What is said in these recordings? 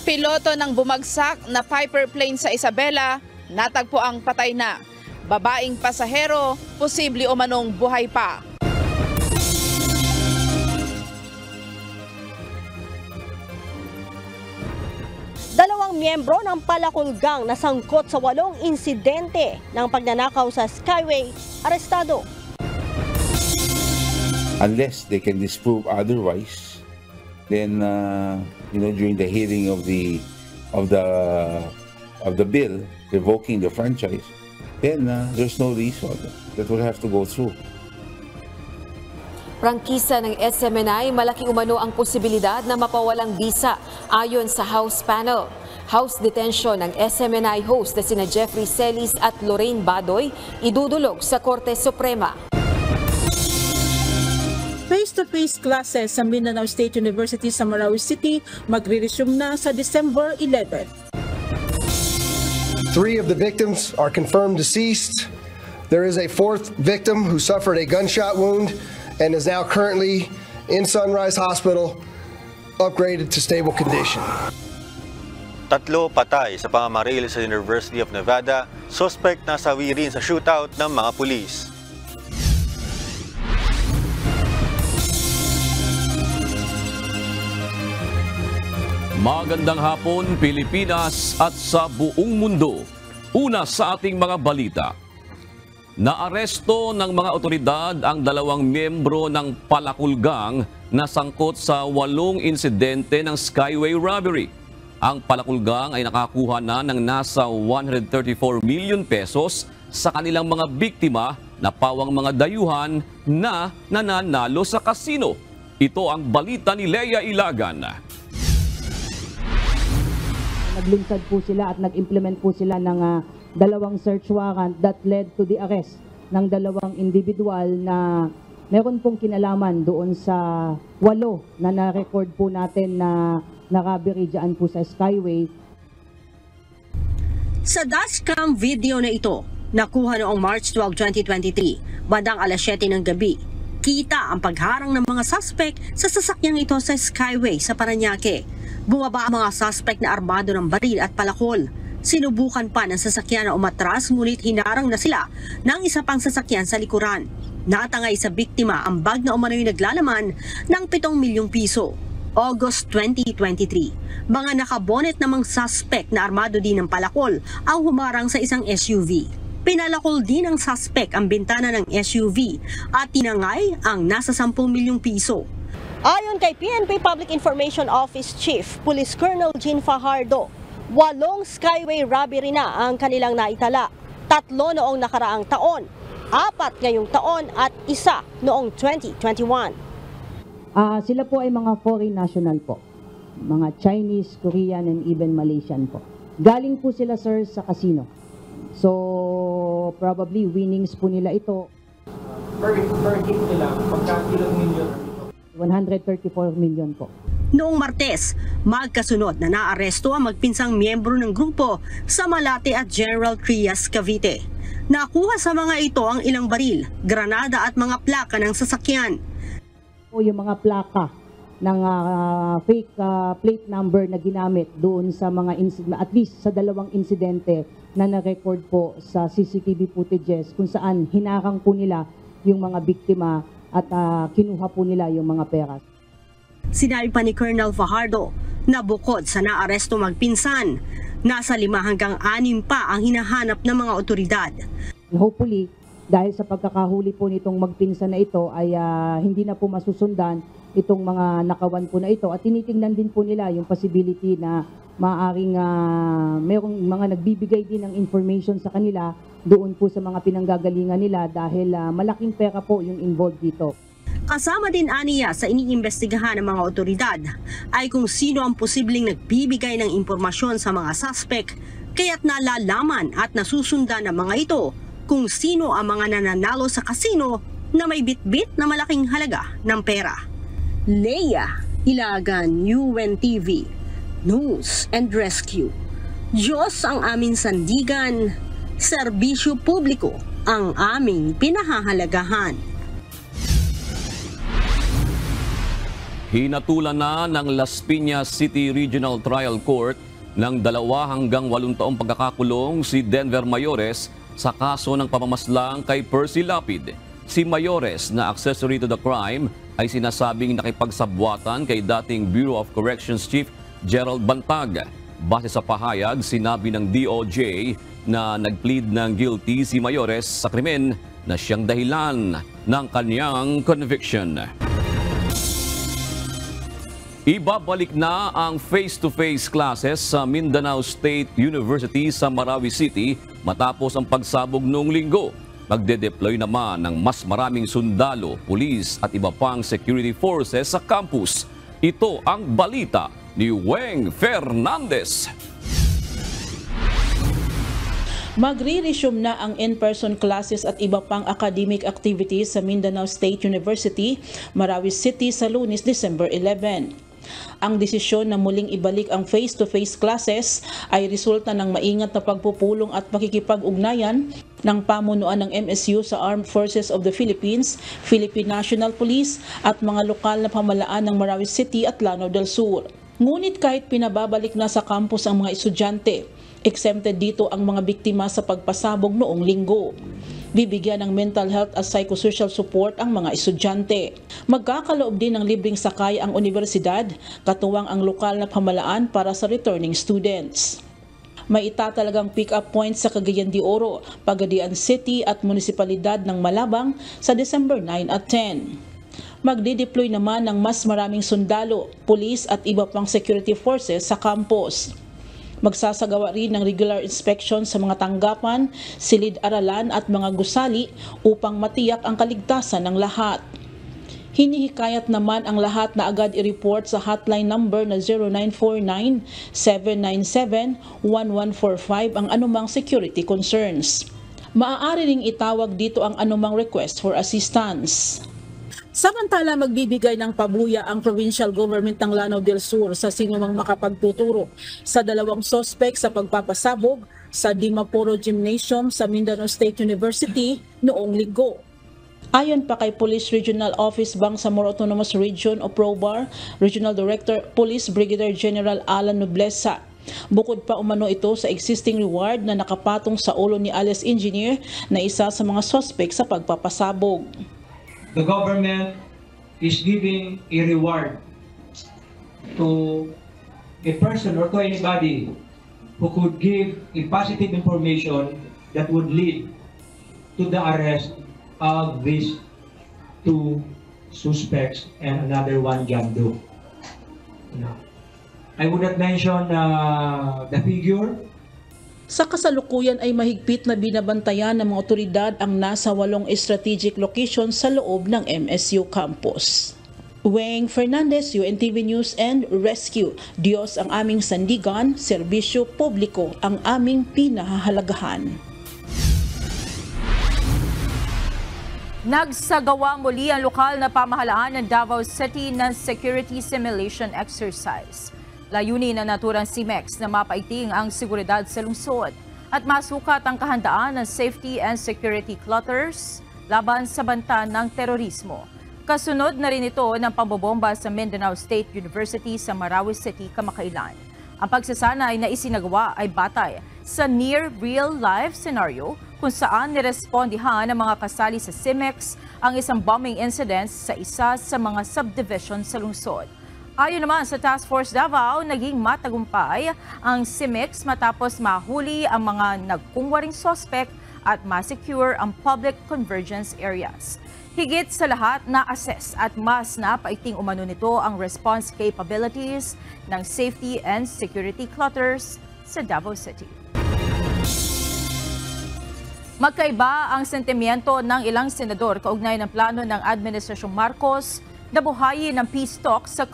Piloto ng bumagsak na Piper plane sa Isabela, natagpo ang patay na. Babaeng pasahero, posible umanong buhay pa. Dalawang miyembro ng Palakulgang na sangkot sa 8 insidente ng pagnanakaw sa Skyway, arestado. Unless they can disprove otherwise, then during the hearing of the bill revoking the franchise, then there's no reason that will have to go through. Prangkisa ng SMNI, malaki umano ang posibilidad na mapawalang bisa ayon sa House panel. House detention ng SMNI host na sina Jeffrey Celis at Lorraine Badoy idudulog sa Korte Suprema. Face-to-face classes sa Mindanao State University sa Marawi City magre-resume na sa December 11. 3 of the victims are confirmed deceased. There is a 4th victim who suffered a gunshot wound and is now currently in Sunrise Hospital, upgraded to stable condition. 3 patay sa pamamaril sa University of Nevada, suspect na sawi rin sa shootout ng mga pulis. Magandang hapon, Pilipinas at sa buong mundo. Una sa ating mga balita. Naaresto ng mga otoridad ang 2 miyembro ng Palakulgang na sangkot sa 8 insidente ng Skyway robbery. Ang Palakulgang ay nakakuha na ng nasa 134 million pesos sa kanilang mga biktima na pawang mga dayuhan na nananalo sa kasino. Ito ang balita ni Leia Ilagan. Naglungsad po sila at nag-implement po sila ng 2 search warrant that led to the arrest ng 2 individual na meron pong kinalaman doon sa 8 na na-record po natin na robbery dyan po sa Skyway. Sa dashcam video na ito, nakuha noong March 12, 2023, bandang alas 7 ng gabi, kita ang pagharang ng mga suspect sa sasakyang ito sa Skyway sa Parañaque. Bumaba ang mga suspect na armado ng baril at palakol. Sinubukan pa ng sasakyan na umatras, ngunit hinarang na sila ng isa pang sasakyan sa likuran. Natangay sa biktima ang bag na umano'y naglalaman ng 7 milyong piso. August 2023, mga nakabonet namang suspect na armado din ng palakol ang humarang sa isang SUV. Pinalakol din ng suspect ang bintana ng SUV at tinangay ang nasa 10 milyong piso. Ayon kay PNP Public Information Office Chief Police Colonel Jean Fajardo, 8 Skyway robbery na ang kanilang naitala. 3 noong nakaraang taon, 4 ngayong taon at 1 noong 2021. Sila po ay mga foreign national po. Mga Chinese, Korean, and even Malaysian po. Galing po sila, sir, sa casino. So, probably winnings po nila ito. Per hit nila, magkakilang milyon? 134 million po. Noong Martes, magkasunod na naaresto ang magpinsang miyembro ng grupo sa Malate at General Trias, Cavite. Nakuha sa mga ito ang ilang baril, granada at mga plaka ng sasakyan. Yung mga plaka ng fake plate number na ginamit doon sa mga at least sa 2 insidente na na-record po sa CCTV footages kung saan hinarang po nila yung mga biktima at kinuha po nila yung mga pera. Sinabi pa ni Colonel Fajardo na bukod sa naaresto magpinsan, nasa 5 hanggang 6 pa ang hinahanap ng mga otoridad. Hopefully, dahil sa pagkakahuli po nitong magpinsan na ito ay hindi na po masusundan itong mga nakawan po na ito at tinitingnan din po nila yung possibility na maaaring mayroong mga nagbibigay din ng information sa kanila doon po sa mga pinanggagalingan nila dahil malaking pera po yung involved dito. Kasama din aniya sa iniimbestigahan ng mga otoridad ay kung sino ang posibleng nagbibigay ng impormasyon sa mga suspect kaya't nalalaman at nasusundan ng mga ito kung sino ang mga nananalo sa kasino na may bitbit na malaking halaga ng pera. Leia Ilagan, UNTV, News and Rescue. Diyos ang aming sandigan, serbisyo publiko ang aming pinahahalagahan. Hinatulan na ng Las Piñas City Regional Trial Court ng 2 hanggang 8 taong pagkakakulong si Denver Mayores sa kaso ng pamamaslang kay Percy Lapid. Si Mayores na accessory to the crime ay sinasabing nakipagsabwatan kay dating Bureau of Corrections Chief Gerald Bantag. Base sa pahayag, sinabi ng DOJ na nagplead ng guilty si Mayores sa krimen na siyang dahilan ng kanyang conviction. Ibabalik na ang face-to-face classes sa Mindanao State University sa Marawi City matapos ang pagsabog noong linggo. Magde-deploy naman ng mas maraming sundalo, pulis at iba pang security forces sa campus. Ito ang balita ni Weng Fernandez. Magre-resume na ang in-person classes at iba pang academic activities sa Mindanao State University, Marawi City sa Lunes, December 11. Ang desisyon na muling ibalik ang face-to-face classes ay resulta ng maingat na pagpupulong at pakikipag-ugnayan ng pamunuan ng MSU sa Armed Forces of the Philippines, Philippine National Police at mga lokal na pamahalaan ng Marawi City at Lanao del Sur. Ngunit kahit pinababalik na sa campus ang mga estudyante, exempted dito ang mga biktima sa pagpasabog noong linggo. Bibigyan ng mental health at psychosocial support ang mga estudyante. Magkakaloob din ng libreng sakay ang universidad, katuwang ang lokal na pamahalaan para sa returning students. May itatalagang pick-up points sa Cagayan de Oro, Pagadian City at Munisipalidad ng Malabang sa December 9 at 10. Magdideploy naman ng mas maraming sundalo, pulis at iba pang security forces sa campus. Magsasagawa rin ng regular inspection sa mga tanggapan, silid-aralan at mga gusali upang matiyak ang kaligtasan ng lahat. Hinihikayat naman ang lahat na agad i-report sa hotline number na 0949-797-1145 ang anumang security concerns. Maaari ring itawag dito ang anumang request for assistance. Samantala, magbibigay ng pabuya ang provincial government ng Lanao del Sur sa sinumang makapagtuturo sa 2 sospek sa pagpapasabog sa Dimaporo Gymnasium sa Mindanao State University noong linggo. Ayon pa kay Police Regional Office Bangsamoro Autonomous Region o PROBAR, Regional Director Police Brigadier General Alan Noblesa, bukod pa umano ito sa existing reward na nakapatong sa ulo ni alias engineer na isa sa mga sospek sa pagpapasabog. The government is giving a reward to a person or to anybody who could give a positive information that would lead to the arrest of these 2 suspects and another 1 Jamdo. I would not mention the figure. Sa kasalukuyan ay mahigpit na binabantayan ng mga otoridad ang nasa 8 strategic locations sa loob ng MSU campus. Weng Fernandez, UNTV News and Rescue. Diyos ang aming sandigan, serbisyo publiko ang aming pinahahalagahan. Nagsagawa muli ang lokal na pamahalaan ng Davao City ng security simulation exercise. Layunin na naturang CIMEX na mapaiting ang seguridad sa lungsod at masukat ang kahandaan ng safety and security clutters laban sa banta ng terorismo. Kasunod na rin ito ng pambobomba sa Mindanao State University sa Marawi City kamakailan. Ang pagsasanay na isinagawa ay batay sa near real-life scenario kung saan nirespondihan ng mga kasali sa CIMEX ang isang bombing incident sa isa sa mga subdivision sa lungsod. Ayon naman sa Task Force Davao, naging matagumpay ang CIMEX matapos mahuli ang mga nagkungwaring suspect at ma-secure ang public convergence areas. Higit sa lahat, na-assess at mas napaiting umano nito ang response capabilities ng safety and security clutters sa Davao City. Magkaiba ang sentimiento ng ilang senador kaugnay ng plano ng Administrasyong Marcos na buhayin ng peace talks sa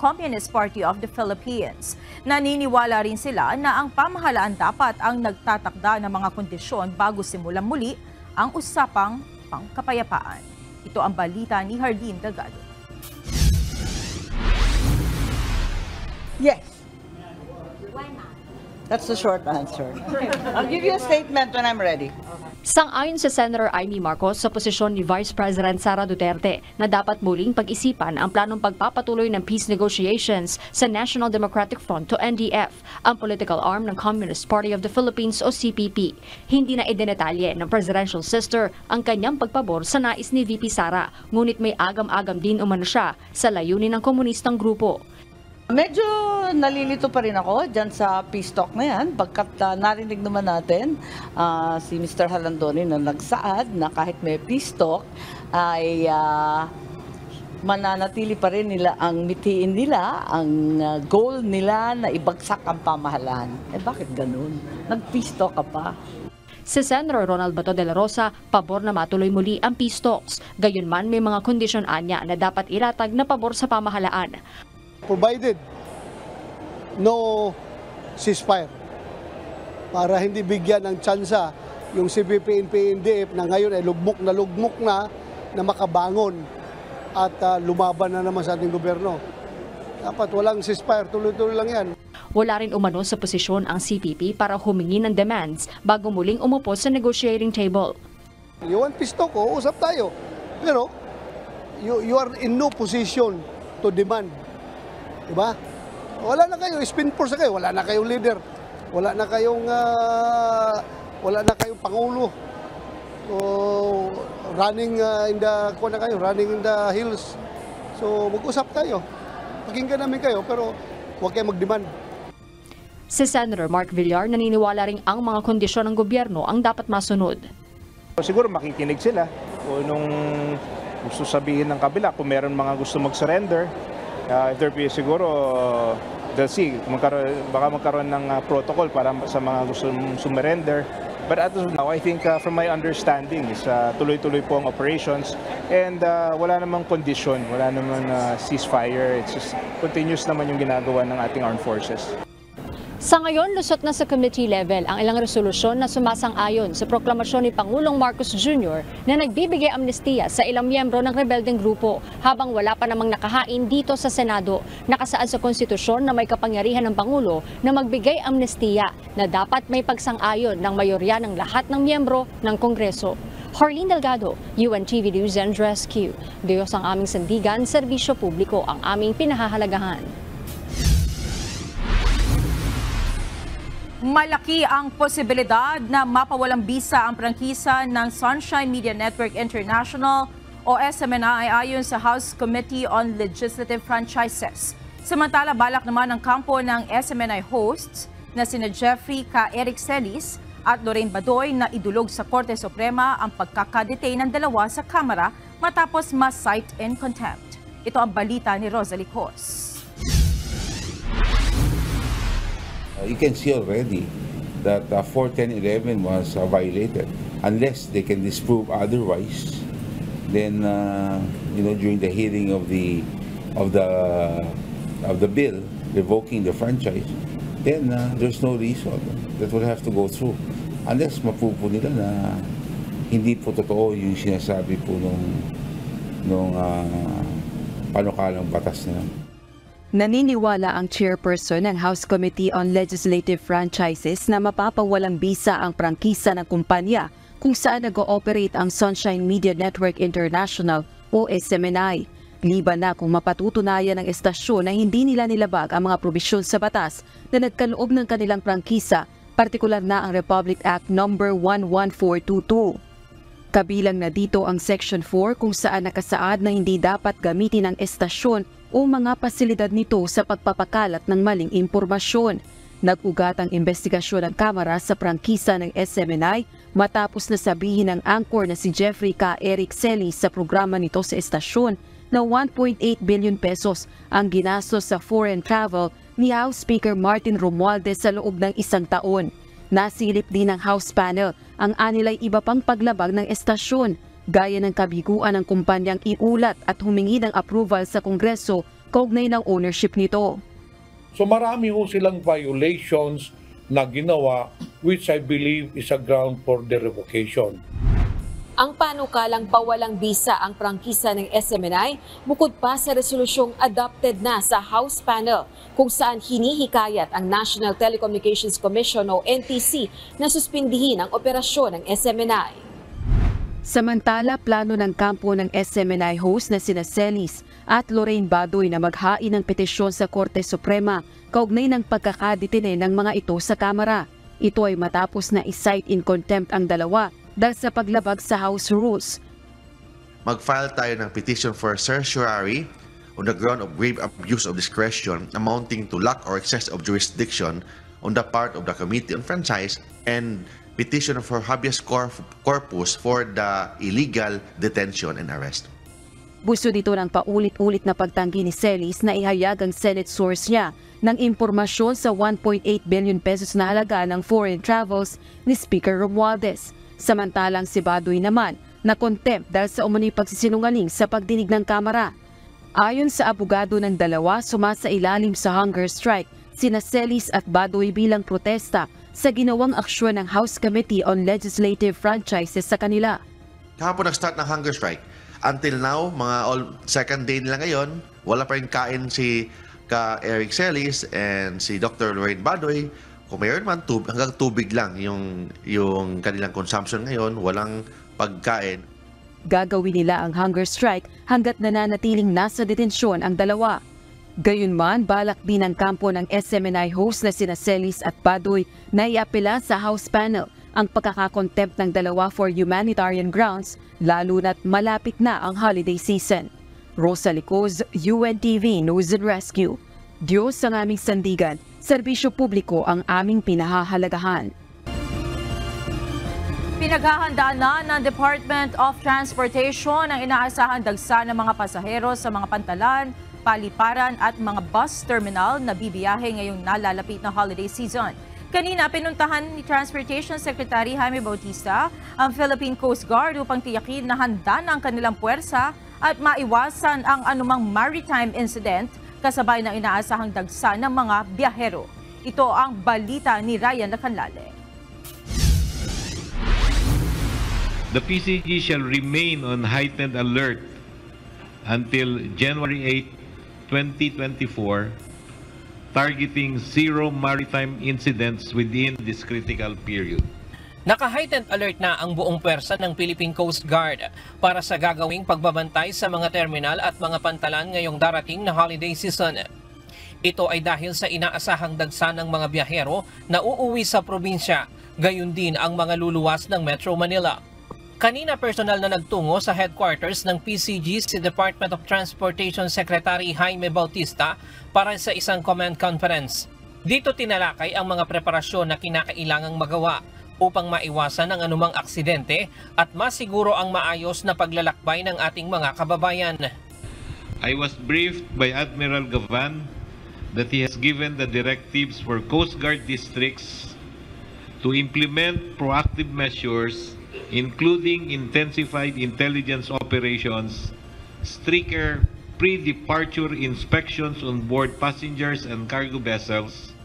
Communist Party of the Philippines. Naniniwala rin sila na ang pamahalaan dapat ang nagtatakda ng mga kondisyon bago simulan muli ang usapang pangkapayapaan. Ito ang balita ni Hardin Delgado. Yes. Why not? That's the short answer. I'll give you a statement when I'm ready. Sang-ayon sa Senator Amy Marcos sa posisyon ni Vice President Sara Duterte na dapat muling pag-isipan ang planong pagpapatuloy ng peace negotiations sa National Democratic Front o NDF, ang political arm ng Communist Party of the Philippines o CPP. Hindi na idinetalye ng presidential sister ang kanyang pagpabor sa nais ni VP Sara, ngunit may agam-agam din umano siya sa layunin ng komunistang grupo. Medyo nalilito pa rin ako dyan sa peace talk na yan, pagkat narinig naman natin si Mr. Halandoni na nagsaad na kahit may peace talk ay mananatili pa rin nila ang mitiin nila, ang goal nila na ibagsak ang pamahalaan. Bakit ganun? Nag-peace talk ka pa. Si Senator Ronald Bato de la Rosa, pabor na matuloy muli ang peace talks. Gayunman may mga kondisyon anya na dapat ilatag na pabor sa pamahalaan. Provided no ceasefire, para hindi bigyan ng tsansa yung CPP and PNDF na ngayon ay lugmok na makabangon at lumaban na naman sa ating gobyerno. Dapat walang ceasefire, tuloy-tuloy lang yan. Wala rin umano sa posisyon ang CPP para humingi ng demands bago muling umupo sa negotiating table. You want peace talk, usap tayo. Pero you are in no position to demand. Diba? Wala na kayo, spin force na kayo, wala na kayong leader, wala na kayong pangulo. So, running in the hills. So, mag-usap tayo. Pakinggan namin kayo, pero huwag kayo mag-demand. Si Senator Mark Villar naniniwala ring ang mga kondisyon ng gobyerno ang dapat masunod. Siguro makikinig sila o nung gusto sabihin ng kabila, kung meron mga gusto mag-surrender, if there be siguro, they'll see, baka magkaroon ng protocol para sa mga gusto sumurrender. But as of now, I think from my understanding is tuloy-tuloy po ang operations and wala namang condition, wala namang ceasefire. It's just continuous naman yung ginagawa ng ating armed forces. Sa ngayon, lusot na sa committee level ang ilang resolusyon na sumasang-ayon sa proklamasyon ni Pangulong Marcos Jr. na nagbibigay amnestiya sa ilang miyembro ng rebeldeng grupo habang wala pa namang nakahain dito sa Senado. Nakasaad sa konstitusyon na may kapangyarihan ng Pangulo na magbigay amnestiya na dapat may pagsang-ayon ng mayorya ng lahat ng miyembro ng Kongreso. Harleen Delgado, UNTV News and Rescue. Diyos ang aming sandigan, serbisyo publiko ang aming pinahahalagahan. Malaki ang posibilidad na mapawalang bisa ang prangkisa ng Sunshine Media Network International o SMNI ayon sa House Committee on Legislative Franchises. Samantala, balak naman ng kampo ng SMNI hosts na sina Jeffrey K. Eric Celis at Lorraine Badoy na idulog sa Korte Suprema ang pagkakadetain ng dalawa sa Kamara matapos ma-cite in contempt. Ito ang balita ni Rosalie Cos. You can see already that 41011 was violated. Unless they can disprove otherwise, then during the hearing of the bill revoking the franchise, then there's no reason that will have to go through. Unless mapupo nila na hindi po totoo yung sinasabi po nung panukalang batas na. Naniniwala ang chairperson ng House Committee on Legislative Franchises na mapapawalang bisa ang prangkisa ng kumpanya kung saan nag-ooperate ang Sunshine Media Network International o SMNI. Liban na kung mapatutunayan ng estasyon na hindi nila nilabag ang mga probisyon sa batas na nagkaloob ng kanilang prangkisa, partikular na ang Republic Act No. 11422. Kabilang na dito ang Section 4 kung saan nakasaad na hindi dapat gamitin ang estasyon o mga pasilidad nito sa pagpapakalat ng maling impormasyon. Nag-ugat ang investigasyon ng Kamara sa prangkisa ng SMNI matapos na sabihin ng anchor na si Jeffrey K. Eric Celis sa programa nito sa estasyon na 1.8 billion pesos ang ginastos sa foreign travel ni House Speaker Martin Romualdez sa loob ng 1 taon. Nasilip din ng House panel ang anilay iba pang paglabag ng estasyon, gaya ng kabiguan ng kumpanyang iulat at humingi ng approval sa Kongreso kaugnay ng ownership nito. So marami ho silang violations na ginawa which I believe is a ground for the revocation. ang panukalang pawalang bisa ang prangkisa ng SMNI bukod pa sa resolusyong adopted na sa House panel kung saan hinihikayat ang National Telecommunications Commission o NTC na suspindihin ang operasyon ng SMNI. Samantala, plano ng kampo ng SMNI host na sina Celis at Lorraine Badoy na maghain ng petisyon sa Korte Suprema kaugnay ng pagkakadetine ng mga ito sa Kamara. Ito ay matapos na i-cite in contempt ang dalawa dahil sa paglabag sa House rules. Mag-file tayo ng petition for certiorari on the ground of grave abuse of discretion amounting to lack or excess of jurisdiction on the part of the Committee on Franchise and petition for habeas corpus for the illegal detention and arrest. Buso dito ng paulit-ulit na pagtanggi ni Celis na ihayag ang Senate source niya ng impormasyon sa 1.8 billion pesos na halaga ng foreign travels ni Speaker Romualdez. Samantalang si Badoy naman na contempt dahil sa umano'y pagsisinungaling sa pagdinig ng Kamara. Ayon sa abogado ng dalawa, sumasailalim sa hunger strike sina Celis at Badoy bilang protesta sa ginawang aksyon ng House Committee on Legislative Franchises sa kanila. Kahapon nag-start ng hunger strike. Until now, second day nila ngayon, wala pa rin kain si Eric Celis and si Dr. Lorraine Badoy. Kung mayroon man, hanggang tubig lang yung kanilang consumption ngayon, walang pagkain. Gagawin nila ang hunger strike hanggat nananatiling nasa detensyon ang dalawa. Gayunman, balak din ang kampo ng SMNI host na sina Celis at Badoy na iapela sa House panel ang pagkakakontempt ng dalawa for humanitarian grounds, lalo na't malapit na ang holiday season. Rosa Licoz, UNTV News and Rescue. Diyos ang aming sandigan, serbisyo publiko ang aming pinahahalagahan. Pinaghahandaan na ng Department of Transportation ang inaasahan dagsa ng mga pasahero sa mga pantalan, paliparan at mga bus terminal na bibiyahe ngayong nalalapit na holiday season. Kanina, pinuntahan ni Transportation Secretary Jaime Bautista ang Philippine Coast Guard upang tiyakin na handa na ang kanilang puwersa at maiwasan ang anumang maritime incident kasabay ng inaasahang dagsa ng mga biyahero. Ito ang balita ni Ryan Lacanlale. The PCG shall remain on heightened alert until January 8, 2024, targeting zero maritime incidents within this critical period. Naka-heightened alert na ang buong pwersa ng Philippine Coast Guard para sa gagawing pagbabantay sa mga terminal at mga pantalan ngayong darating na holiday season. Ito ay dahil sa inaasahang dagsa ng mga biyahero na uuwi sa probinsya, gayon din ang mga luluwas ng Metro Manila. Kanina personal na nagtungo sa headquarters ng PCG si Department of Transportation Secretary Jaime Bautista para sa isang command conference. Dito tinalakay ang mga preparasyon na kinakailangang magawa upang maiwasan ang anumang aksidente at masiguro ang maayos na paglalakbay ng ating mga kababayan. I was briefed by Admiral Gavan that he has given the directives for Coast Guard districts to implement proactive measures including intensified intelligence operations, stricter pre-departure inspections on board passengers and cargo vessels,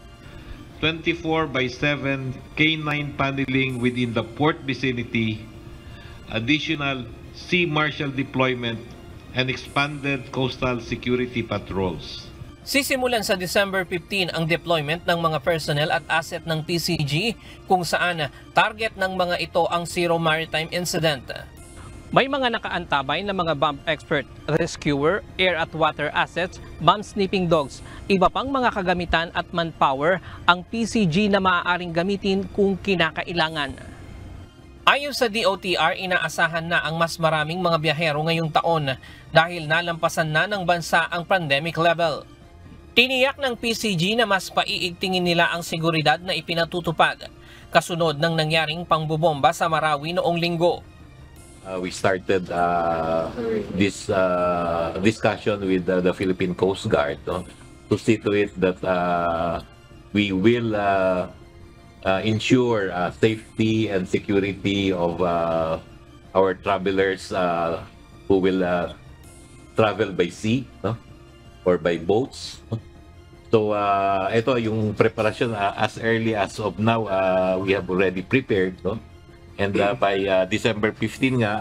24/7 K9 paneling within the port vicinity, additional sea marshal deployment, and expanded coastal security patrols. Sisimulan sa December 15 ang deployment ng mga personnel at asset ng PCG kung saan target ng mga ito ang zero maritime incident. May mga nakaantabay na mga bomb expert, rescuer, air at water assets, bomb sniffing dogs, iba pang mga kagamitan at manpower ang PCG na maaaring gamitin kung kinakailangan. Ayon sa DOTR, inaasahan na ang mas maraming mga biyahero ngayong taon dahil nalampasan na ng bansa ang pandemic level. Tiniyak ng PCG na mas paiigtingin nila ang seguridad na ipinatutupad kasunod ng nangyaring pangbobomba sa Marawi noong linggo. We started this discussion with the Philippine Coast Guard to see to it that we will ensure safety and security of our travelers who will travel by sea or by boats. So ito yung preparation as early as of now we have already prepared And by December 15 nga,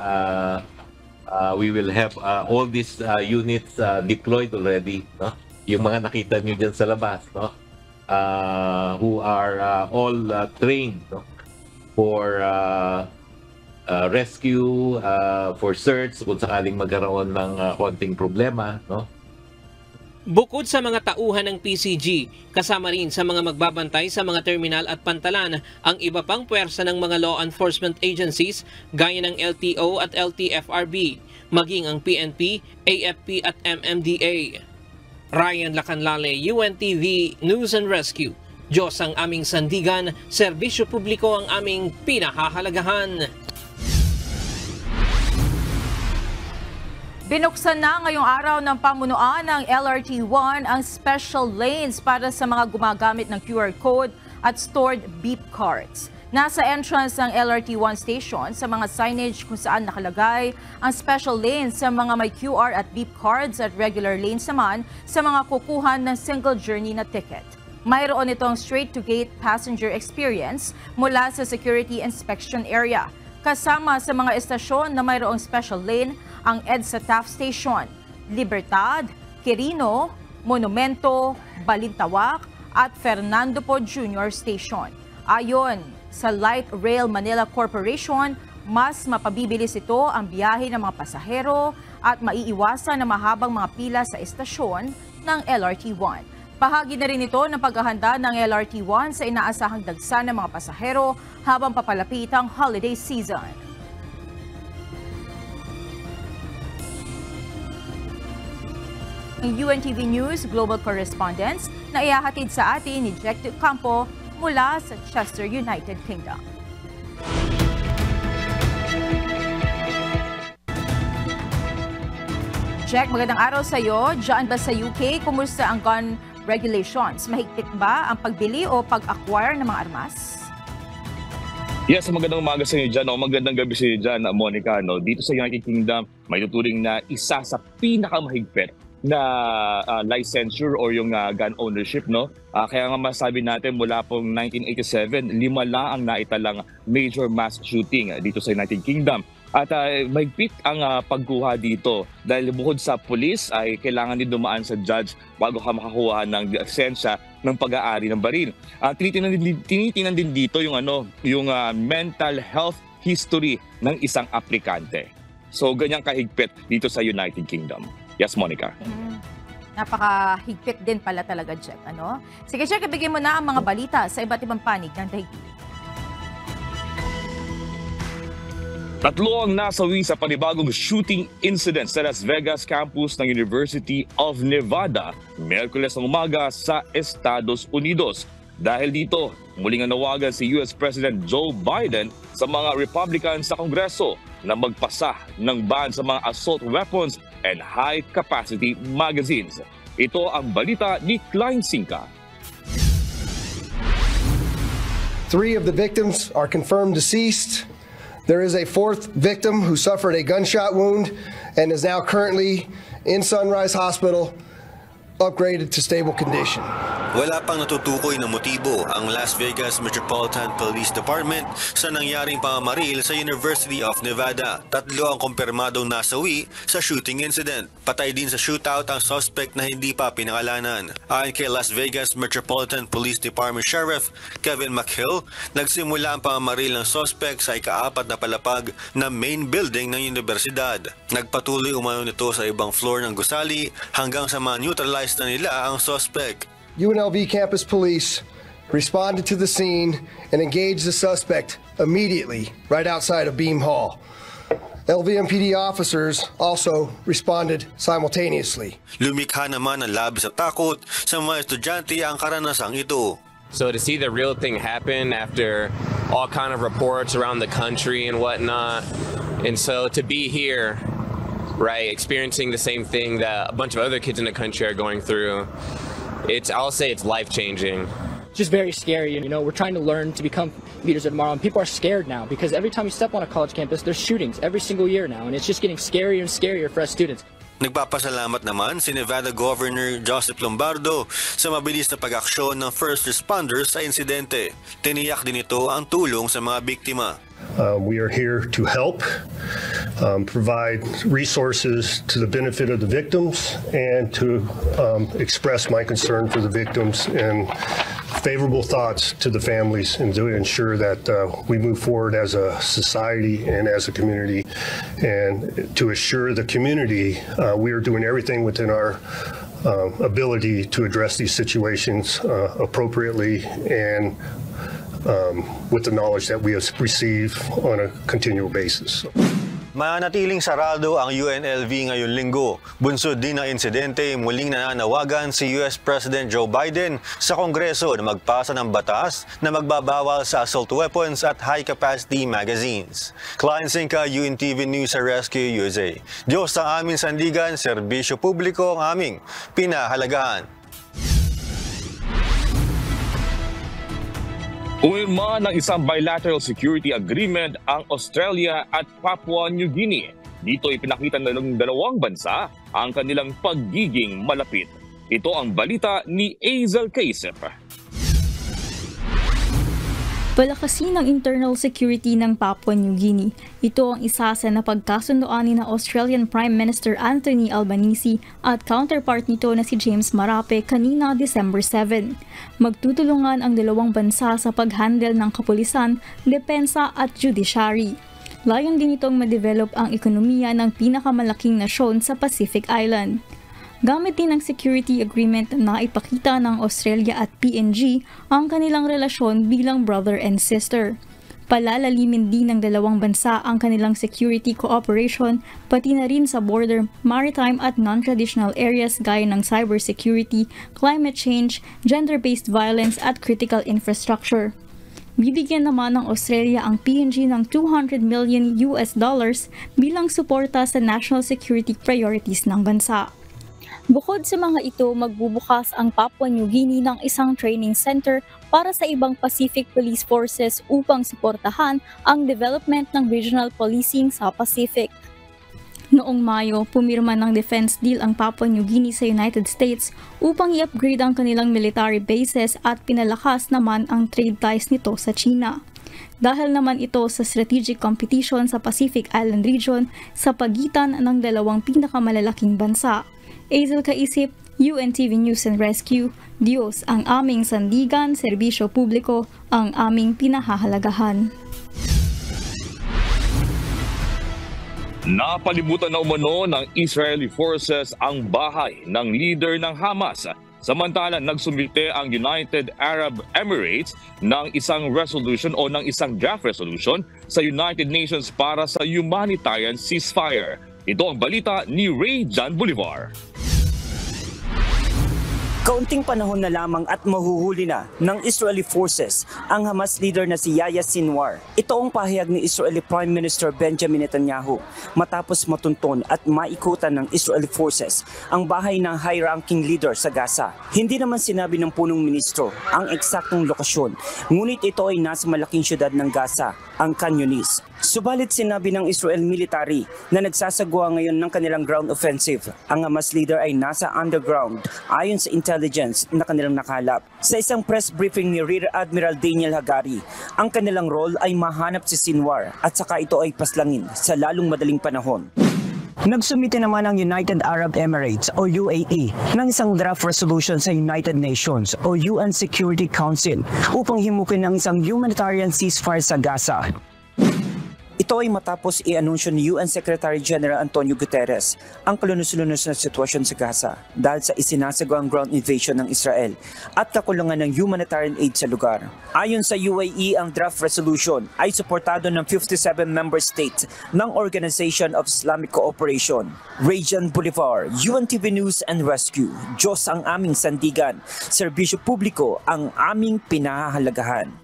we will have all these units deployed already, no? Yung mga nakita nyo dyan sa labas, no? Who are all trained, no? For rescue, for search kung sakaling magkaroon ng konting problema, no? Bukod sa mga tauhan ng PCG, kasama rin sa mga magbabantay sa mga terminal at pantalan ang iba pang puwersa ng mga law enforcement agencies gaya ng LTO at LTFRB, maging ang PNP, AFP at MMDA. Ryan Lacanlale, UNTV News and Rescue. Diyos ang aming sandigan, serbisyo publiko ang aming pinahahalagahan. Binuksan na ngayong araw ng pamunuan ng LRT-1 ang special lanes para sa mga gumagamit ng QR code at stored beep cards. Nasa entrance ng LRT-1 station sa mga signage kung saan nakalagay ang special lanes sa mga may QR at beep cards at regular lanes naman sa mga kukuhan ng single journey na ticket. Mayroon itong straight-to-gate passenger experience mula sa security inspection area. Kasama sa mga estasyon na mayroong special lane ang EDSA Taft Station, Libertad, Quirino, Monumento, Balintawak at Fernando Po Jr. Station. Ayon sa Light Rail Manila Corporation, mas mapabibilis ito ang biyahe ng mga pasahero at maiiwasan na mahabang mga pila sa estasyon ng LRT-1. Bahagi na rin ito ng paghahanda ng LRT-1 sa inaasahang dagsa ng mga pasahero habang papalapit ang holiday season. Ang UNTV News Global Correspondents na ihahatid sa atin ni Jack Campo mula sa Chester, United Kingdom. Jack, magandang araw sa iyo. Diyan ba sa UK, kumusta ang gun regulations? Mahigpit ba ang pagbili o pag-acquire ng mga armas? Yes, magandang umaga sa inyo dyan. Magandang gabi sa inyo dyan, Monica. Dito sa United Kingdom, may tuturing na isa sa pinakamahigpit na licensure or yung gun ownership, no? Kaya nga masabi natin mula pong 1987, 5 lang ang naitalang major mass shooting dito sa United Kingdom. At mahigpit ang pagkuha dito dahil bukod sa pulis ay kailangan din dumaan sa judge bago ka makakuha ng lisensya ng pag-aari ng baril. Tinitingnan din dito yung mental health history ng isang aplikante. So ganyang kahigpit dito sa United Kingdom. Yes, Monica. Napakahigpit din pala talaga, Jack. Sige, Jack, ibigay mo na ang mga balita sa iba't ibang panig ng daigdig. 3 ang nasawi sa panibagong shooting incident sa Las Vegas campus ng University of Nevada, Miyerkules ng umaga sa Estados Unidos. Dahil dito, muling nanawagan si US President Joe Biden sa mga Republicans sa Kongreso na magpasa ng ban sa mga assault weapons and high-capacity magazines. Ito ang balita ni Klein Sinka. 3 of the victims are confirmed deceased. There is a 4th victim who suffered a gunshot wound and is now currently in Sunrise Hospital, upgraded to stable condition. Wala pang natutukoy na motibo ang Las Vegas Metropolitan Police Department sa nangyaring pamamaril sa University of Nevada. 3 ang kumpirmadong nasawi sa shooting incident. Patay din sa shootout ang suspect na hindi pa pinangalanan. Ayon kay Las Vegas Metropolitan Police Department Sheriff Kevin McHill, nagsimula ang pamamaril ng suspect sa ika-4 na palapag na main building ng universidad. Nagpatuloy umano nito sa ibang floor ng gusali hanggang sa ma-neutralize na nila ang suspect. UNLV campus police responded to the scene and engaged the suspect immediately right outside of Beam Hall. LVMPD officers also responded simultaneously. Lumikha naman ng labis na takot sa mga estudyante ang karanasang ito. So to see the real thing happen after all kind of reports around the country and whatnot, and so to be here, right, experiencing the same thing that a bunch of other kids in the country are going through, I'll say it's life-changing. Just very scary, we're trying to learn to become leaders of tomorrow, and people are scared now because every time you step on a college campus, there's shootings every single year now, and it's just getting scarier and scarier for us students. Nagpapasalamat naman si Nevada Governor Joseph Lombardo sa mabilis na pag-aksyon ng first responders sa insidente. Tiniyak din ito ang tulong sa mga biktima. We are here to help, provide resources to the benefit of the victims, and to express my concern for the victims and favorable thoughts to the families, and to ensure that we move forward as a society and as a community, and to assure the community we are doing everything within our ability to address these situations appropriately and with the knowledge that we have received on a continual basis. Manatiling sarado ang UNLV ngayong linggo. Bunsod din ng insidente, muling nananawagan si US President Joe Biden sa Kongreso na magpasa ng batas na magbabawal sa assault weapons at high-capacity magazines. Klein Sinca, UNTV News sa Rescue USA. Diyos ang aming sandigan, serbisyo publiko ang aming pinahalagahan. Umirma ng isang bilateral security agreement ang Australia at Papua New Guinea. Dito ipinakita ng dalawang bansa ang kanilang pagiging malapit. Ito ang balita ni Azel Kaisep. Palakasin ang internal security ng Papua New Guinea. Ito ang isa sa napagkasundoan ni Australian Prime Minister Anthony Albanese at counterpart nito na si James Marape kanina December 7. Magtutulungan ang dalawang bansa sa paghandle ng kapulisan, depensa at judiciary. Layon din itong ma-develop ang ekonomiya ng pinakamalaking nasyon sa Pacific Island. Gamit din ang security agreement na ipakita ng Australia at PNG ang kanilang relasyon bilang brother and sister. Palalalimin din ng dalawang bansa ang kanilang security cooperation pati na rin sa border, maritime at non-traditional areas gaya ng cybersecurity, climate change, gender-based violence at critical infrastructure. Bibigyan naman ng Australia ang PNG ng $200 million bilang suporta sa national security priorities ng bansa. Bukod sa mga ito, magbubukas ang Papua New Guinea ng isang training center para sa ibang Pacific Police Forces upang suportahan ang development ng regional policing sa Pacific. Noong Mayo, pumirma ng defense deal ang Papua New Guinea sa United States upang i-upgrade ang kanilang military bases at pinalakas naman ang trade ties nito sa China. Dahil naman ito sa strategic competition sa Pacific Island region sa pagitan ng dalawang pinakamalalaking bansa. Azel Kaisip, UNTV News and Rescue. Diyos ang aming sandigan, serbisyo publiko ang aming pinahahalagahan. Napalibutan na umano ng Israeli forces ang bahay ng leader ng Hamas. Samantalang nagsumite ang United Arab Emirates ng isang resolution o ng isang draft resolution sa United Nations para sa humanitarian ceasefire. Ito ang balita ni Ray John Bolivar. Kaunting panahon na lamang at mahuhuli na ng Israeli forces ang Hamas leader na si Yahya Sinwar. Ito ang pahayag ni Israeli Prime Minister Benjamin Netanyahu matapos matunton at maikutan ng Israeli forces ang bahay ng high-ranking leader sa Gaza. Hindi naman sinabi ng punong ministro ang eksaktong lokasyon, ngunit ito ay nasa malaking syudad ng Gaza, ang Khan Yunis. Subalit sinabi ng Israel military na nagsasagawa ngayon ng kanilang ground offensive. Ang Hamas leader ay nasa underground ayon sa intelligence na kanilang nakalap. Sa isang press briefing ni Rear Admiral Daniel Hagari, ang kanilang role ay mahanap si Sinwar at saka ito ay paslangin sa lalong madaling panahon. Nagsumite naman ang United Arab Emirates o UAE ng isang draft resolution sa United Nations o UN Security Council upang himukin ang isang humanitarian ceasefire sa Gaza. Ito ay matapos i-anunsyo ni UN Secretary General Antonio Guterres ang kalunos-lunos na sitwasyon sa Gaza dahil sa isinasagawang ground invasion ng Israel at kakulangan ng humanitarian aid sa lugar. Ayon sa UAE, ang draft resolution ay suportado ng 57 member states ng Organization of Islamic Cooperation. Rajan Bolivar, UNTV News and Rescue. Diyos ang aming sandigan, serbisyo publiko ang aming pinahahalagahan.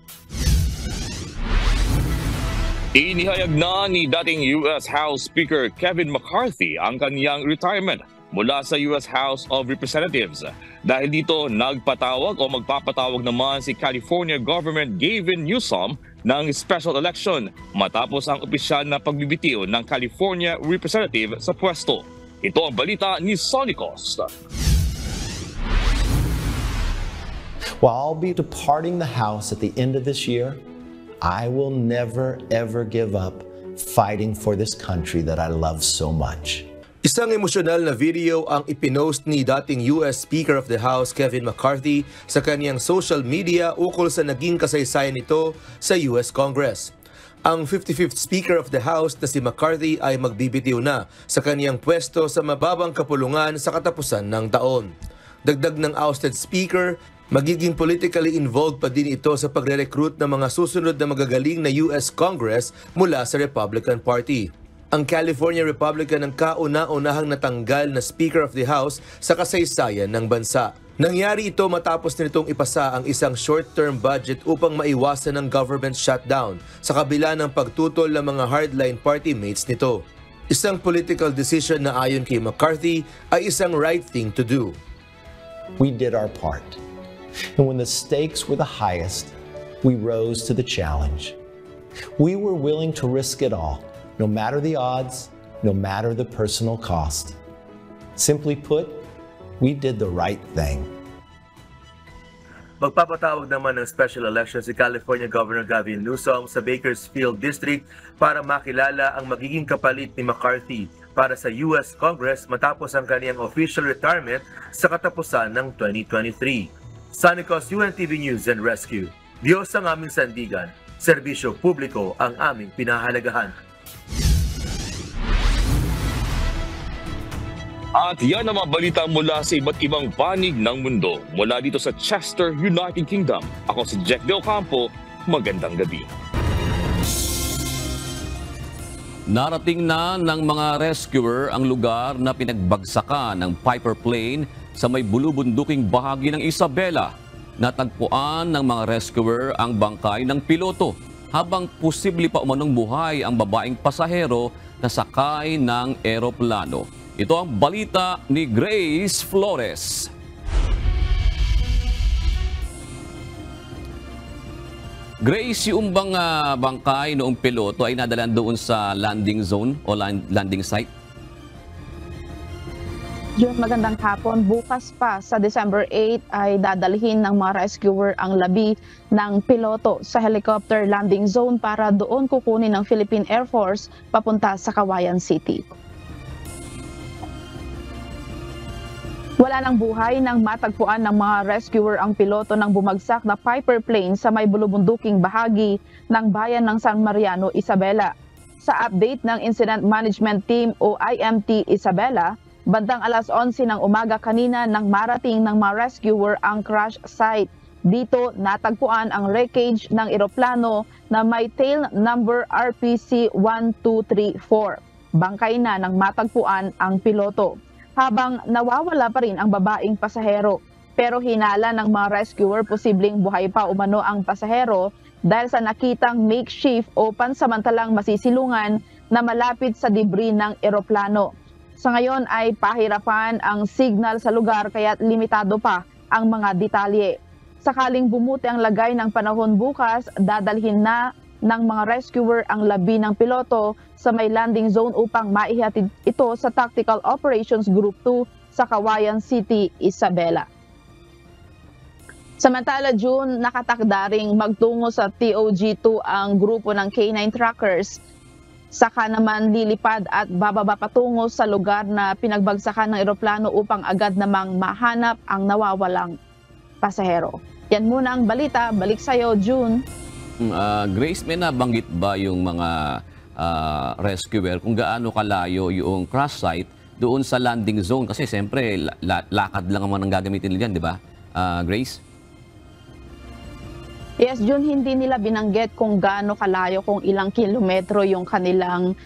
Inihayag na ni dating U.S. House Speaker Kevin McCarthy ang kaniyang retirement mula sa U.S. House of Representatives. Dahil dito, nagpatawag o magpapatawag naman si California Governor Gavin Newsom ng special election matapos ang opisyal na pagbibitiw ng California Representative sa pwesto. Ito ang balita ni Sonny Costa. While I'll be departing the House at the end of this year, I will never ever give up fighting for this country that I love so much. Isang emosyonal na video ang ipinost ni dating US Speaker of the House Kevin McCarthy sa kaniyang social media ukol sa naging kasaysayan nito sa US Congress. Ang 55th Speaker of the House na si McCarthy ay magbibitiw na sa kaniyang pwesto sa mababang kapulungan sa katapusan ng taon. Dagdag ng ousted Speaker, magiging politically involved pa din ito sa pagre-recruit ng mga susunod na magagaling na US Congress mula sa Republican Party. Ang California Republican ang kauna-unahang natanggal na Speaker of the House sa kasaysayan ng bansa. Nangyari ito matapos nitong ipasa ang isang short-term budget upang maiwasan ang government shutdown sa kabila ng pagtutol ng mga hardline party mates nito. Isang political decision na ayon kay McCarthy ay isang right thing to do. We did our part. And when the stakes were the highest, we rose to the challenge. We were willing to risk it all, no matter the odds, no matter the personal cost. Simply put, we did the right thing. Magpapatawag naman ng special election si California Governor Gavin Newsom sa Bakersfield District para makilala ang magiging kapalit ni McCarthy para sa US Congress matapos ang kaniyang official retirement sa katapusan ng 2023. Sanicos UNTV News and Rescue. Diyos ang aming sandigan, serbisyo publiko ang aming pinahalagahan. At yan ang mga balita mula sa iba't ibang panig ng mundo. Mula dito sa Chester, United Kingdom. Ako si Jack De Ocampo. Magandang gabi. Narating na ng mga rescuer ang lugar na pinagbagsakan ng Piper plane sa may bulubunduking bahagi ng Isabela. Natagpuan ng mga rescuer ang bangkay ng piloto habang posible pa umanong buhay ang babaeng pasahero na sakay ng eroplano. Ito ang balita ni Grace Flores. Grace, yung bangkay noong piloto ay nadalan doon sa landing zone o landing site? June, magandang hapon. Bukas pa sa December 8 ay dadalhin ng mga rescuer ang labi ng piloto sa helicopter landing zone para doon kukunin ng Philippine Air Force papunta sa Cagayan City. Wala nang buhay nang matagpuan ng mga rescuer ang piloto ng bumagsak na Piper plane sa may bulubunduking bahagi ng bayan ng San Mariano, Isabela. Sa update ng Incident Management Team o IMT Isabela, bandang alas 11 ng umaga kanina nang marating ng mga rescuer ang crash site. Dito natagpuan ang wreckage ng eroplano na may tail number RPC 1234. Bangkay na nang matagpuan ang piloto. Habang nawawala pa rin ang babaeng pasahero. Pero hinala ng mga rescuer posibleng buhay pa umano ang pasahero dahil sa nakitang makeshift o pansamantalang masisilungan na malapit sa debris ng eroplano. Sa ngayon ay pahirapan ang signal sa lugar kaya limitado pa ang mga detalye. Sakaling bumuti ang lagay ng panahon bukas, dadalhin na ng mga rescuer ang labi ng piloto sa may landing zone upang maihatid ito sa Tactical Operations Group 2 sa Cagayan City, Isabela. Samantala, June, nakatakda ring magtungo sa TOG2 ang grupo ng K9 trackers. Saka naman lilipad at bababa patungo sa lugar na pinagbagsakan ng eroplano upang agad namang mahanap ang nawawalang pasahero. Yan muna ang balita. Balik sa'yo, June. Grace, may nabanggit ba yung mga rescuer kung gaano kalayo yung crash site doon sa landing zone? Kasi siyempre, lakad lang naman ang gagamitin nila dyan, di ba, Grace? Yes, June, hindi nila binanggit kung gaano kalayo, kung ilang kilometro yung kanilang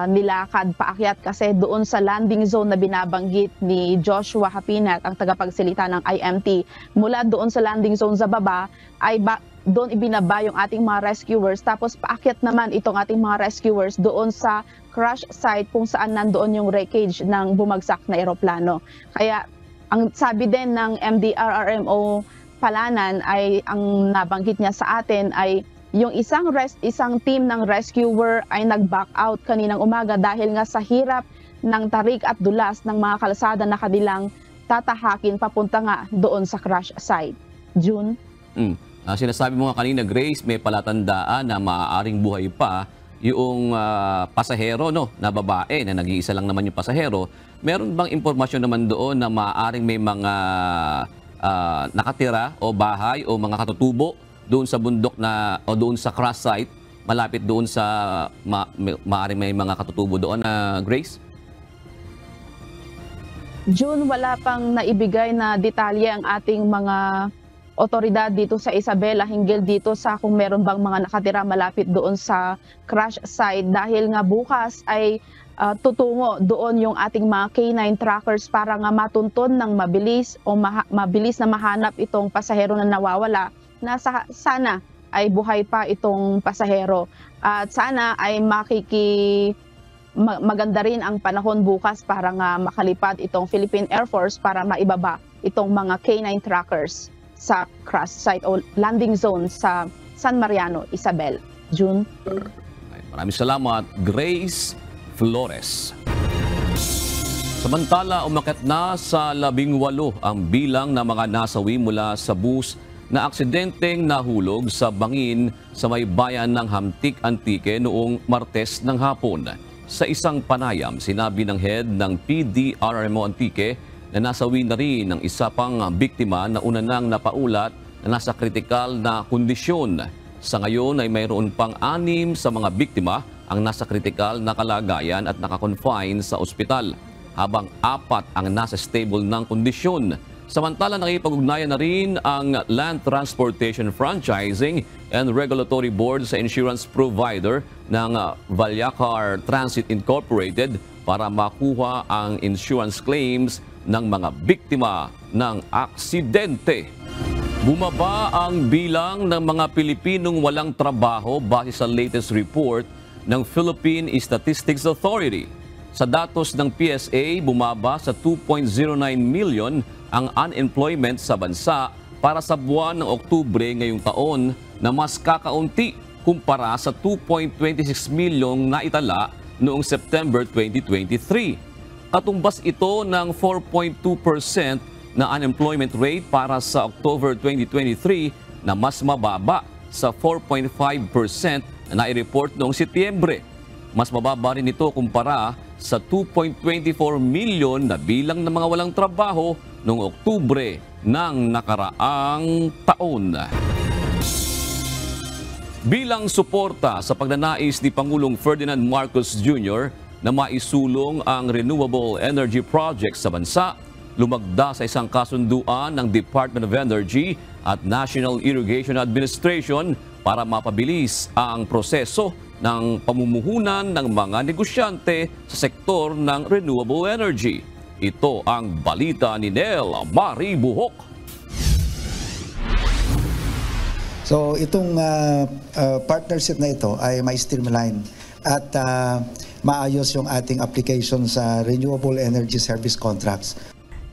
nilakad paakyat kasi doon sa landing zone na binabanggit ni Joshua Hapinat, ang tagapagsalita ng IMT, mula doon sa landing zone sa baba ay doon ibinaba yung ating mga rescuers tapos paakyat naman itong ating mga rescuers doon sa crash site kung saan nandoon yung wreckage ng bumagsak na eroplano. Kaya ang sabi din ng MDRRMO Palanan ay ang nabanggit niya sa atin ay yung isang team ng rescuer ay nag-back out kaninang umaga dahil nga sa hirap ng tarik at dulas ng mga kalsada na kanilang tatahakin papunta nga doon sa crash site. June? Sinasabi mo nga kanina, Grace, may palatandaan na maaaring buhay pa yung pasahero, no, na babae, na nag-iisa lang naman yung pasahero. Meron bang impormasyon naman doon na maaaring may mga nakatira o bahay o mga katutubo doon sa bundok na o doon sa crash site, malapit doon sa maaaring may mga katutubo doon na Grace? June, wala pang naibigay na detalye ang ating mga otoridad dito sa Isabela hinggil dito sa kung meron bang mga nakatira malapit doon sa crash site, dahil nga bukas ay tutungo doon yung ating mga K9 trackers para nga matunton ng mabilis o mabilis na mahanap itong pasahero na nawawala, na sana ay buhay pa itong pasahero. At sana ay maganda rin ang panahon bukas para nga makalipad itong Philippine Air Force para maibaba itong mga K9 trackers sa crash site o landing zone sa San Mariano, Isabel. June. Maraming salamat, Grace Flores. Samantala, umakyat na sa 18 ang bilang ng mga nasawi mula sa bus na aksidenteng nahulog sa bangin sa may bayan ng Hamtik Antique noong Martes ng hapon. Sa isang panayam, sinabi ng head ng PDRMO Antique na nasawi na rin ang isa pang biktima na una nang napaulat na nasa kritikal na kondisyon. Sa ngayon ay mayroon pang 6 sa mga biktima ang nasa kritikal na kalagayan at nakakonfine sa ospital, habang 4 ang nasa stable ng kondisyon. Samantala, nakipag-ugnayan na rin ang Land Transportation Franchising and Regulatory Board sa insurance provider ng Valyacar Transit Incorporated para makuha ang insurance claims ng mga biktima ng aksidente. Bumaba ang bilang ng mga Pilipinong walang trabaho base sa latest report ng Philippine Statistics Authority. Sa datos ng PSA, bumaba sa 2.09 million ang unemployment sa bansa para sa buwan ng Oktubre ngayong taon, na mas kakaunti kumpara sa 2.26 milyong naitala noong September 2023. Katumbas ito ng 4.2% na unemployment rate para sa October 2023, na mas mababa sa 4.5% na nai-report noong Setyembre. Mas mababa rin ito kumpara sa 2.24 milyon na bilang ng mga walang trabaho noong Oktubre ng nakaraang taon. Bilang suporta sa pagnanais ni Pangulong Ferdinand Marcos Jr. na maisulong ang renewable energy projects sa bansa, lumagda sa isang kasunduan ng Department of Energy at National Irrigation Administration para mapabilis ang proseso ng pamumuhunan ng mga negosyante sa sektor ng renewable energy. Ito ang balita ni Nel Mari Buhok. So itong partnership na ito ay may streamline at maayos yung ating application sa renewable energy service contracts.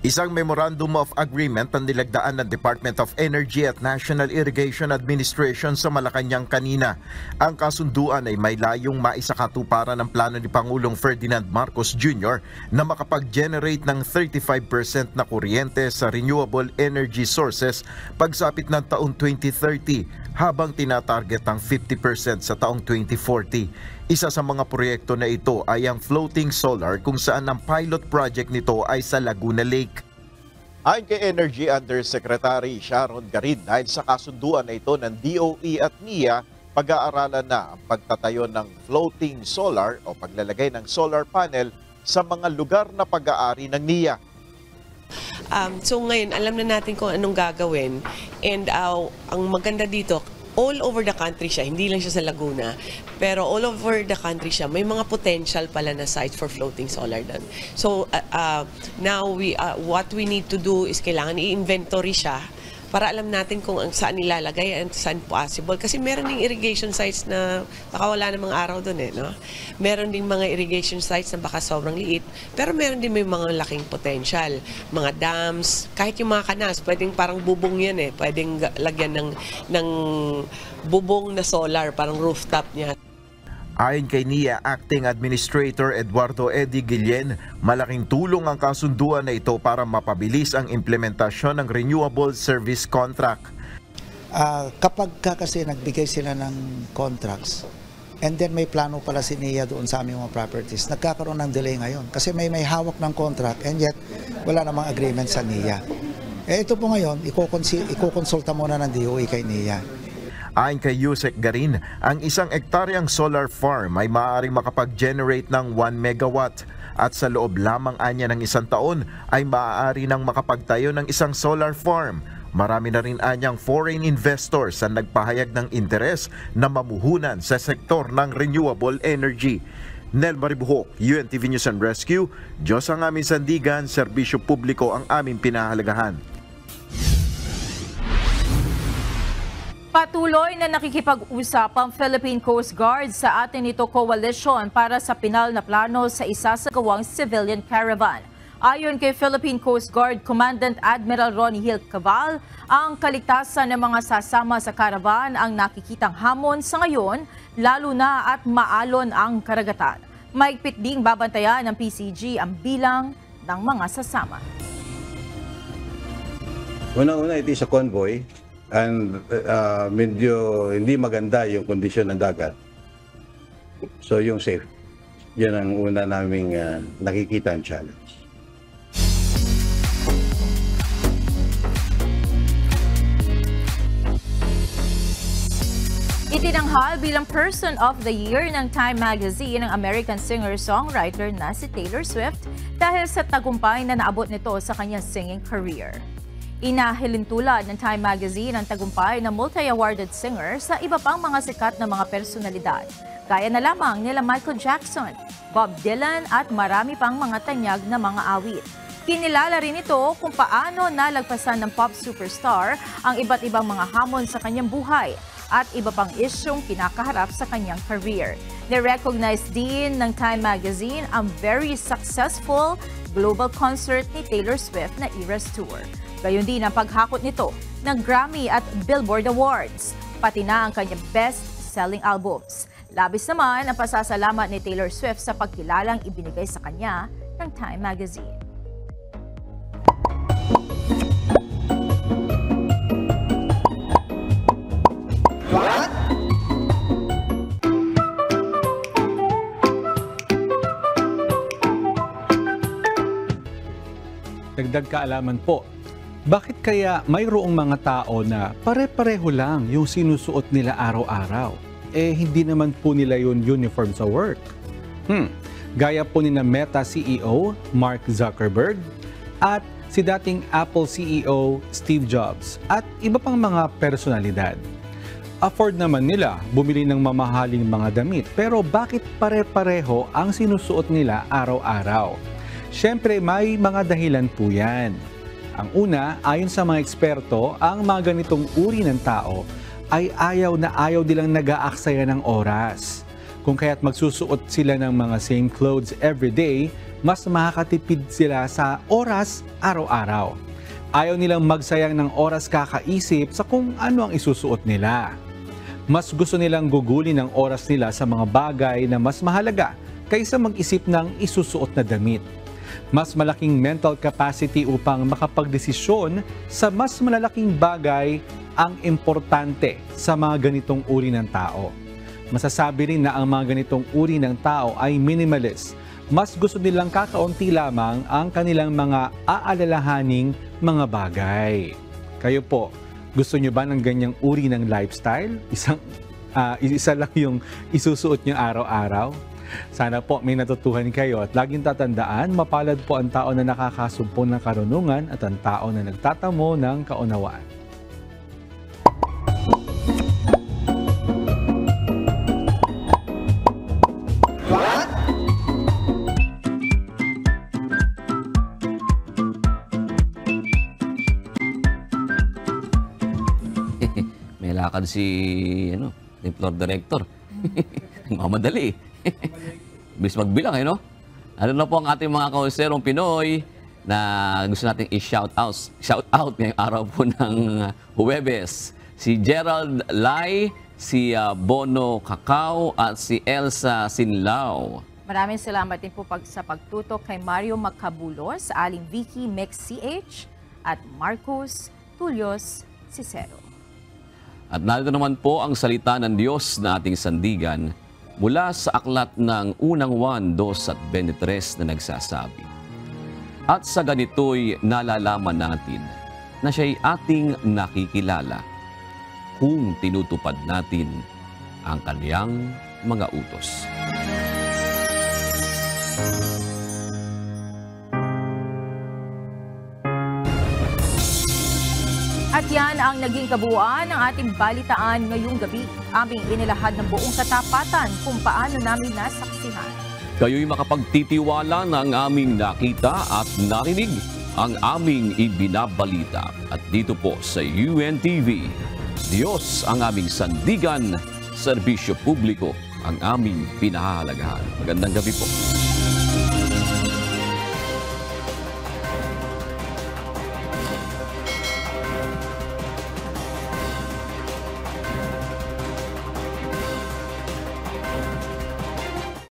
Isang Memorandum of Agreement ang nilagdaan ng Department of Energy at National Irrigation Administration sa Malacanang kanina. Ang kasunduan ay may layong maisakatuparan ng plano ni Pangulong Ferdinand Marcos Jr. na makapag-generate ng 35% na kuryente sa renewable energy sources pagsapit ng taong 2030, habang tinatarget ang 50% sa taong 2040. Isa sa mga proyekto na ito ay ang floating solar, kung saan ang pilot project nito ay sa Laguna Lake. Ayon kay Energy Undersecretary Sharon Garin, dahil sa kasunduan na ito ng DOE at NIA, pag-aaralan na ang pagtatayo ng floating solar o paglalagay ng solar panel sa mga lugar na pag-aari ng NIA. So ngayon, alam na natin kung anong gagawin, and ang maganda dito, all over the country siya, hindi lang siya sa Laguna, pero all over the country siya, may mga potential pala na sites for floating solar doon. So now what we need to do is kailangan i-inventory siya para alam natin kung saan nilalagay and saan possible. Kasi meron ding irrigation sites na baka wala namang araw doon no? Meron ding mga irrigation sites na baka sobrang liit, pero meron din may mga laking potential. Mga dams, kahit yung mga kanas, pwedeng parang bubong yan pwedeng lagyan ng bubong na solar, parang rooftop niya. Ayon kay NIA Acting Administrator Eduardo Eddie Guillen, malaking tulong ang kasunduan na ito para mapabilis ang implementasyon ng renewable service contract. Kapag kasi nagbigay sila ng contracts, and then may plano pala si NIA doon sa aming mga properties, nagkakaroon ng delay ngayon. Kasi may hawak ng contract and yet wala namang agreement sa NIA. Ito po ngayon, ikukonsulta muna ng DOE kay NIA. Ayon kay Yusek Garin, ang 1 hektaryang solar farm ay maaaring makapag-generate ng 1 megawatt at sa loob lamang anya ng 1 taon ay maaari nang makapagtayo ng isang solar farm. Marami na rin anyang foreign investors ang nagpahayag ng interes na mamuhunan sa sektor ng renewable energy. Nel Maribuhok, UNTV News and Rescue, Diyos ang aming sandigan, serbisyo publiko ang aming pinahalagahan. Patuloy na nakikipag-usap ang Philippine Coast Guard sa atin ito coalition para sa pinal na plano sa isa sa gawang civilian caravan. Ayon kay Philippine Coast Guard Commandant Admiral Ronnie Hill Cabal, ang kaligtasan ng mga sasama sa caravan ang nakikitang hamon sa ngayon, lalo na at maalon ang karagatan. Maigpit ding babantayan ng PCG ang bilang ng mga sasama. Una-una, ito sa convoy and medyo hindi maganda yung kondisyon ng dagat. So yung safe, yan ang una naming nakikita ang challenge. Itinanghal bilang Person of the Year ng Time Magazine ang American singer-songwriter na si Taylor Swift dahil sa tagumpay na naabot nito sa kanyang singing career. Inahilintulad ng Time Magazine ang tagumpay ng multi-awarded singer sa iba pang mga sikat na mga personalidad, gaya na lamang nila Michael Jackson, Bob Dylan at marami pang mga tanyag na mga awit. Kinilala rin ito kung paano nalagpasan ng pop superstar ang iba't ibang mga hamon sa kanyang buhay at iba pang isyong kinakaharap sa kanyang career. Ni-recognize din ng Time Magazine ang very successful global concert ni Taylor Swift na Eras Tour. Gayon din ang paghakot nito ng Grammy at Billboard Awards, pati na ang kanyang best-selling albums. Labis naman ang pasasalamat ni Taylor Swift sa pagkilalang ibinigay sa kanya ng Time Magazine. What? Dagdag kaalaman po, bakit kaya mayroong mga tao na pare-pareho lang yung sinusuot nila araw-araw? Hindi naman po nila yun uniform sa work. Gaya po ni na Meta CEO Mark Zuckerberg at si dating Apple CEO Steve Jobs at iba pang mga personalidad. Afford naman nila bumili ng mamahaling mga damit, pero bakit pare-pareho ang sinusuot nila araw-araw? Siyempre may mga dahilan po yan. Ang una, ayon sa mga eksperto, ang mga ganitong uri ng tao ay ayaw nilang nag-aaksaya ng oras. Kung kaya't magsusuot sila ng mga same clothes everyday, mas makakatipid sila sa oras araw-araw. Ayaw nilang magsayang ng oras kakaisip sa kung ano ang isusuot nila. Mas gusto nilang gugulin ang oras nila sa mga bagay na mas mahalaga kaysa mag-isip ng isusuot na damit. Mas malaking mental capacity upang makapagdesisyon sa mas malalaking bagay ang importante sa mga ganitong uri ng tao. Masasabi rin na ang mga ganitong uri ng tao ay minimalist. Mas gusto nilang kakaunti lamang ang kanilang mga aalalahaning mga bagay. Kayo po, gusto nyo ba ng ganyang uri ng lifestyle? Isa lang yung isusuot nyo araw-araw? Sana po may natutuhan kayo at laging tatandaan, mapalad po ang tao na nakakasumpo ng karunungan at ang tao na nagtatamo ng kaunawaan. May lakad si floor director. Mamadali. Bis magbilang, no? Ano na po ang ating mga kauserong Pinoy na gusto nating i-shout out ngayong araw po ng Huwebes. Si Gerald Lai, si Bono Cacao at si Elsa Sinlao. Maraming salamat din po sa pagtutok kay Mario Macabulos, Aling Vicky Mex CH at Marcos Tulios Cicero. At narito naman po ang salita ng Diyos na ating sandigan mula sa aklat ng unang Juan 2 at 23 na nagsasabi, "At sa ganito'y nalalaman natin na siya'y ating nakikilala kung tinutupad natin ang kaniyang mga utos." At yan ang naging kabuuan ng ating balitaan ngayong gabi. Aming inilahad ng buong katapatan kung paano namin nasaksihan. Kayo'y makapagtitiwala na ang aming nakita at narinig, ang aming ibinabalita. At dito po sa UNTV, Diyos ang aming sandigan, serbisyo publiko ang aming pinahahalagahan. Magandang gabi po.